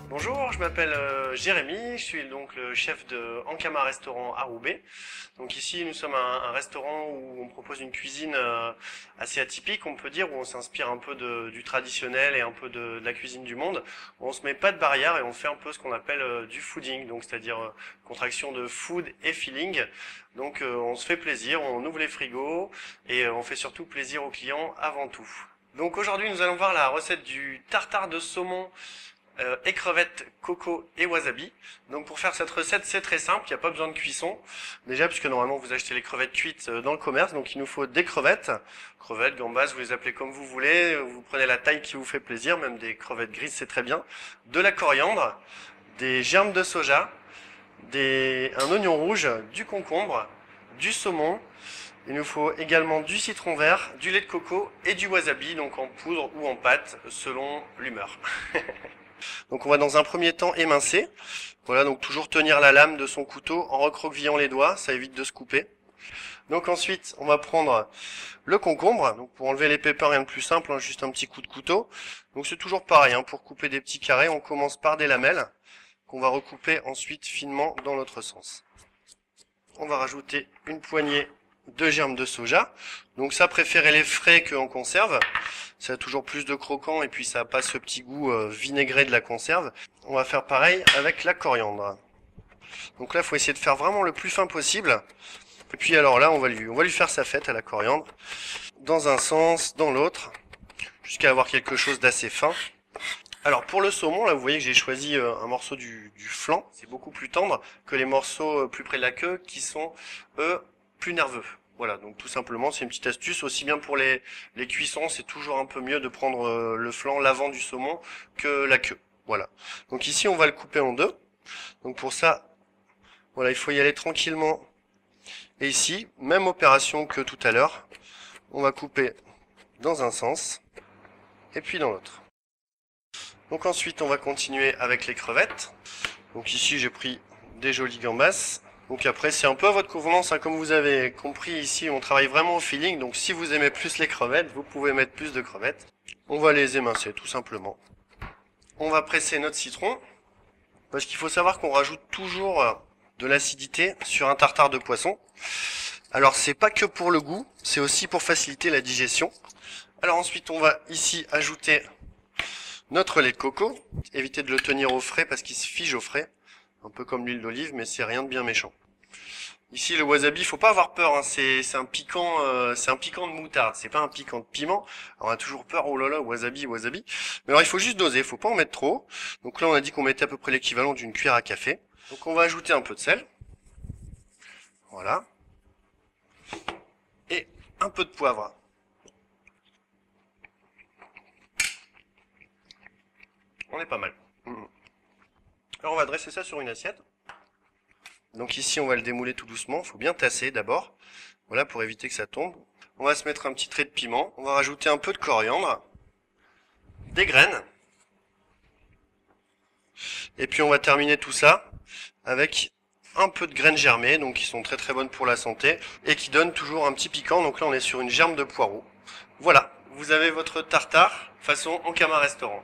Bonjour, je m'appelle Jérémy, je suis donc le chef de Ankama Restaurant à Roubaix. Donc ici nous sommes un restaurant où on propose une cuisine assez atypique, on peut dire, où on s'inspire un peu du traditionnel et un peu de la cuisine du monde. On se met pas de barrière et on fait un peu ce qu'on appelle du fooding, donc c'est-à-dire contraction de food et feeling. Donc on se fait plaisir, on ouvre les frigos et on fait surtout plaisir aux clients avant tout. Donc aujourd'hui nous allons voir la recette du tartare de saumon crevettes, coco et wasabi. Donc pour faire cette recette, c'est très simple, il n'y a pas besoin de cuisson. Déjà, puisque normalement vous achetez les crevettes cuites dans le commerce, donc il nous faut des crevettes, gambas, vous les appelez comme vous voulez, vous prenez la taille qui vous fait plaisir, même des crevettes grises c'est très bien, de la coriandre, des germes de soja, un oignon rouge, du concombre, du saumon. Il nous faut également du citron vert, du lait de coco et du wasabi, donc en poudre ou en pâte, selon l'humeur. Donc on va dans un premier temps émincer. Voilà, donc toujours tenir la lame de son couteau en recroquevillant les doigts, ça évite de se couper. Donc ensuite, on va prendre le concombre. Donc pour enlever les pépins, rien de plus simple, hein, juste un petit coup de couteau. Donc c'est toujours pareil, hein, pour couper des petits carrés, on commence par des lamelles qu'on va recouper ensuite finement dans l'autre sens. On va rajouter une poignée de germes de soja. Donc ça, préférez les frais qu'en conserve. Ça a toujours plus de croquant et puis ça n'a pas ce petit goût vinaigré de la conserve. On va faire pareil avec la coriandre. Donc là, il faut essayer de faire vraiment le plus fin possible. Et puis alors là, on va lui faire sa fête à la coriandre. Dans un sens, dans l'autre, jusqu'à avoir quelque chose d'assez fin. Alors pour le saumon, là vous voyez que j'ai choisi un morceau du flanc. C'est beaucoup plus tendre que les morceaux plus près de la queue qui sont, eux, plus nerveux. Voilà, donc tout simplement c'est une petite astuce, aussi bien pour les cuissons, c'est toujours un peu mieux de prendre le flanc, l'avant du saumon que la queue. Voilà. Donc ici on va le couper en deux. Donc pour ça, voilà, il faut y aller tranquillement. Et ici, même opération que tout à l'heure, on va couper dans un sens et puis dans l'autre. Donc ensuite on va continuer avec les crevettes. Donc ici j'ai pris des jolies gambas. Donc après c'est un peu à votre convenance, hein. Comme vous avez compris ici on travaille vraiment au feeling, donc si vous aimez plus les crevettes, vous pouvez mettre plus de crevettes. On va les émincer tout simplement. On va presser notre citron, parce qu'il faut savoir qu'on rajoute toujours de l'acidité sur un tartare de poisson. Alors c'est pas que pour le goût, c'est aussi pour faciliter la digestion. Alors ensuite on va ici ajouter notre lait de coco, évitez de le tenir au frais parce qu'il se fige au frais. Un peu comme l'huile d'olive, mais c'est rien de bien méchant. Ici, le wasabi, faut pas avoir peur, hein, c'est un piquant de moutarde, c'est pas un piquant de piment. Alors, on a toujours peur, oh là là, wasabi. Mais alors, il faut juste doser, faut pas en mettre trop. Donc là, on a dit qu'on mettait à peu près l'équivalent d'une cuillère à café. Donc, on va ajouter un peu de sel. Voilà. Et un peu de poivre. On est pas mal. Alors on va dresser ça sur une assiette. Donc ici on va le démouler tout doucement, il faut bien tasser d'abord. Voilà, pour éviter que ça tombe. On va se mettre un petit trait de piment, on va rajouter un peu de coriandre, des graines. Et puis on va terminer tout ça avec un peu de graines germées, donc qui sont très très bonnes pour la santé, et qui donnent toujours un petit piquant, donc là on est sur une germe de poireau. Voilà, vous avez votre tartare façon Ankama Restaurant.